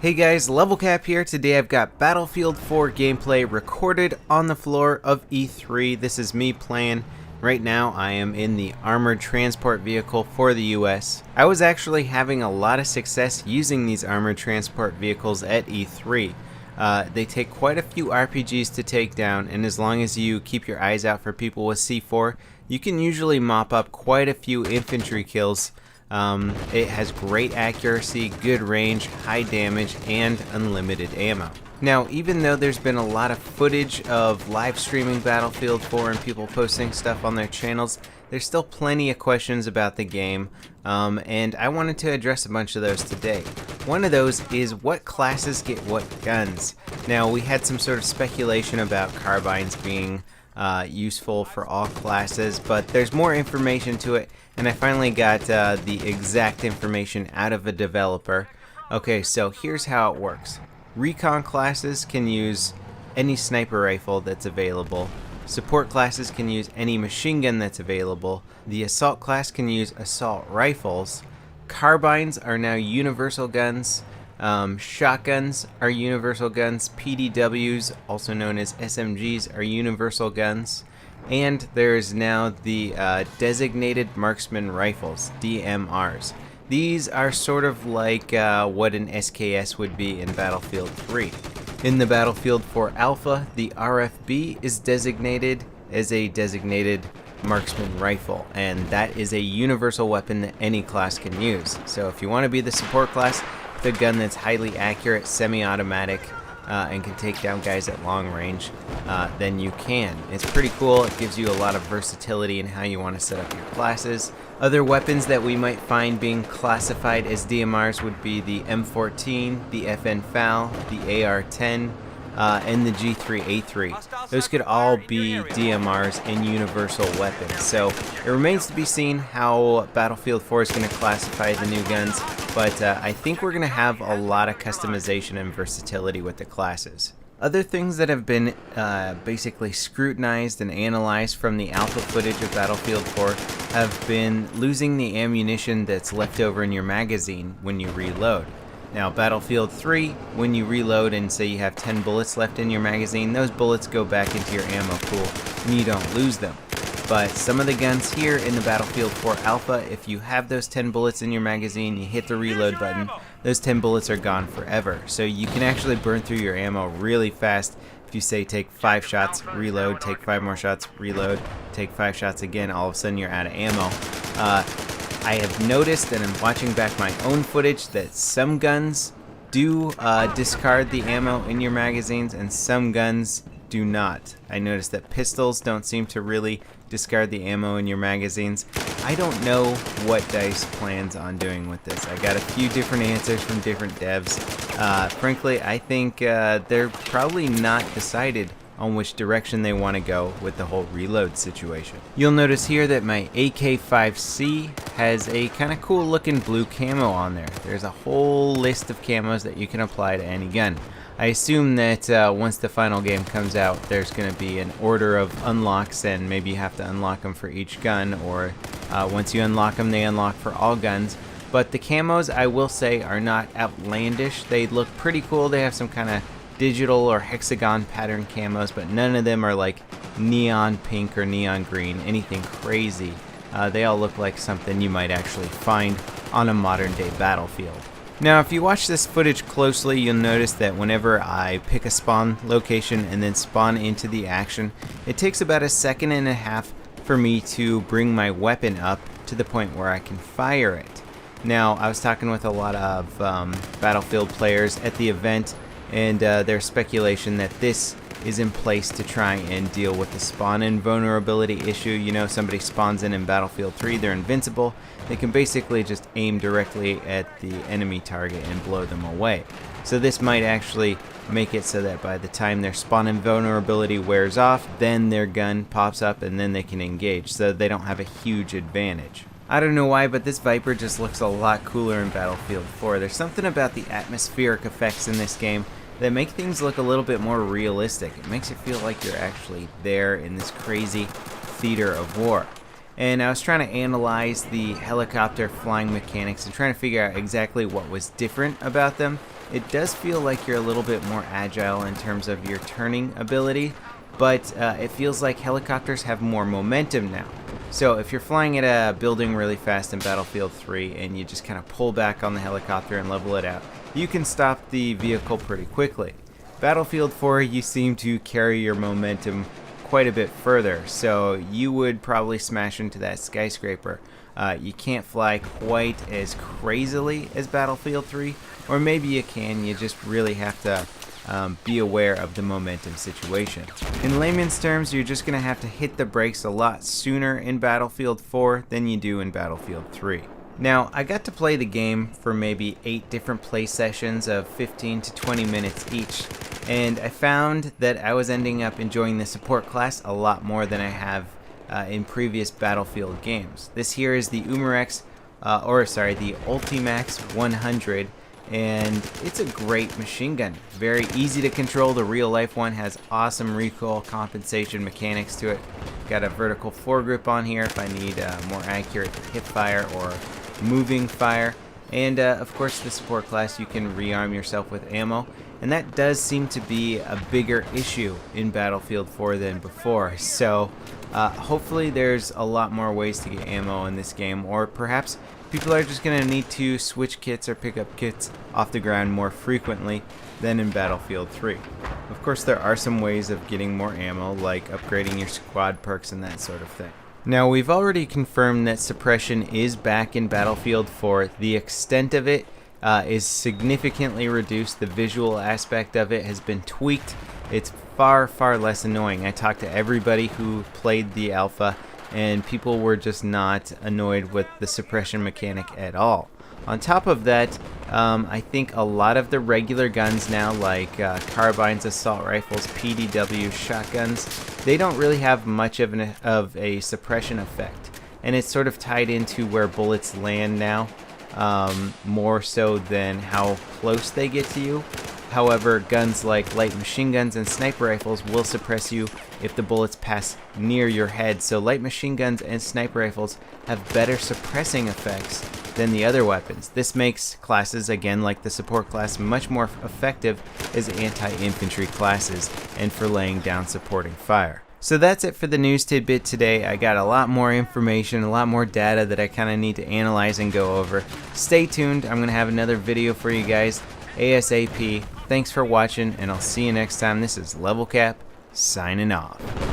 Hey guys, Level Cap here. Today I've got Battlefield 4 gameplay recorded on the floor of E3. This is me playing. Right now I am in the armored transport vehicle for the US. I was actually having a lot of success using these armored transport vehicles at E3. They take quite a few RPGs to take down, and as long as you keep your eyes out for people with C4, you can usually mop up quite a few infantry kills. It has great accuracy, good range, high damage, and unlimited ammo. Now, even though there's been a lot of footage of live streaming Battlefield 4 and people posting stuff on their channels, there's still plenty of questions about the game, and I wanted to address a bunch of those today. One of those is what classes get what guns. Now, we had some sort of speculation about carbines being useful for all classes, but there's more information to it, and I finally got the exact information out of a developer. Okay, so here's how it works. Recon classes can use any sniper rifle that's available. Support classes can use any machine gun that's available. The assault class can use assault rifles. Carbines are now universal guns. Shotguns are universal guns. PDWs, also known as SMGs, are universal guns. And there's now the designated marksman rifles, DMRs. These are sort of like what an SKS would be in Battlefield 3. In the Battlefield 4 Alpha, the RFB is designated as a designated marksman rifle, and that is a universal weapon that any class can use. So if you want to be the support class, the gun that's highly accurate, semi-automatic, and can take down guys at long range, then you can. It's pretty cool. It gives you a lot of versatility in how you want to set up your classes. Other weapons that we might find being classified as DMRs would be the M14, the FN-FAL, the AR-10, and the G3A3. Those could all be DMRs and universal weapons. So it remains to be seen how Battlefield 4 is going to classify the new guns, but I think we're going to have a lot of customization and versatility with the classes. Other things that have been basically scrutinized and analyzed from the alpha footage of Battlefield 4 have been losing the ammunition that's left over in your magazine when you reload. Now, Battlefield 3, when you reload and say you have 10 bullets left in your magazine, those bullets go back into your ammo pool and you don't lose them. But some of the guns here in the Battlefield 4 Alpha, if you have those 10 bullets in your magazine, you hit the reload button, those 10 bullets are gone forever. So you can actually burn through your ammo really fast. If you say take 5 shots, reload, take 5 more shots, reload, take 5 shots again, all of a sudden you're out of ammo. I have noticed, and I'm watching back my own footage, that some guns do discard the ammo in your magazines and some guns do not. I noticed that pistols don't seem to really discard the ammo in your magazines. I don't know what DICE plans on doing with this. I got a few different answers from different devs. Frankly, I think they're probably not decided on which direction they want to go with the whole reload situation. You'll notice here that my AK-5C has a kind of cool looking blue camo on there. There's a whole list of camos that you can apply to any gun. I assume that once the final game comes out, there's going to be an order of unlocks, and maybe you have to unlock them for each gun, or once you unlock them, they unlock for all guns. But the camos, I will say, are not outlandish. They look pretty cool. They have some kind of digital or hexagon pattern camos, but none of them are like neon pink or neon green, anything crazy. They all look like something you might actually find on a modern day battlefield. Now, if you watch this footage closely, you'll notice that whenever I pick a spawn location and then spawn into the action, it takes about 1.5 seconds for me to bring my weapon up to the point where I can fire it. Now, I was talking with a lot of Battlefield players at the event, and there's speculation that this is in place to try and deal with the spawn-in vulnerability issue. You know, somebody spawns in Battlefield 3, they're invincible. They can basically just aim directly at the enemy target and blow them away. So this might actually make it so that by the time their spawn-in vulnerability wears off, then their gun pops up and then they can engage, so they don't have a huge advantage. I don't know why, but this Viper just looks a lot cooler in Battlefield 4. There's something about the atmospheric effects in this game that make things look a little bit more realistic. It makes it feel like you're actually there in this crazy theater of war. And I was trying to analyze the helicopter flying mechanics and trying to figure out exactly what was different about them. it does feel like you're a little bit more agile in terms of your turning ability, but it feels like helicopters have more momentum now. So if you're flying at a building really fast in Battlefield 3 and you just kind of pull back on the helicopter and level it out, you can stop the vehicle pretty quickly. Battlefield 4, you seem to carry your momentum quite a bit further, so you would probably smash into that skyscraper. You can't fly quite as crazily as Battlefield 3, or maybe you can, you just really have to be aware of the momentum situation. In layman's terms, you're just going to have to hit the brakes a lot sooner in Battlefield 4 than you do in Battlefield 3. Now, I got to play the game for maybe 8 different play sessions of 15 to 20 minutes each, and I found that I was ending up enjoying the support class a lot more than I have in previous Battlefield games. This here is the the Ultimax 100, and it's a great machine gun. Very easy to control. The real life one has awesome recoil compensation mechanics to it. Got a vertical foregrip on here if I need more accurate hip fire or moving fire. And of course the support class, you can rearm yourself with ammo, and that does seem to be a bigger issue in Battlefield 4 than before. So hopefully there's a lot more ways to get ammo in this game, or perhaps people are just going to need to switch kits or pick up kits off the ground more frequently than in Battlefield 3. Of course, there are some ways of getting more ammo, like upgrading your squad perks and that sort of thing. Now, we've already confirmed that Suppression is back in Battlefield 4. The extent of it is significantly reduced. The visual aspect of it has been tweaked. It's far, far less annoying. I talked to everybody who played the alpha, and people were just not annoyed with the suppression mechanic at all. On top of that, I think a lot of the regular guns now, like carbines, assault rifles, PDW, shotguns, they don't really have much of a suppression effect. And it's sort of tied into where bullets land now, more so than how close they get to you. However, guns like light machine guns and sniper rifles will suppress you if the bullets pass near your head. So light machine guns and sniper rifles have better suppressing effects than the other weapons. This makes classes, again like the support class, much more effective as anti-infantry classes and for laying down supporting fire. So that's it for the news tidbit today. I got a lot more information, a lot more data that I kind of need to analyze and go over. Stay tuned. I'm going to have another video for you guys ASAP. Thanks for watching, and I'll see you next time. This is Level Cap, signing off.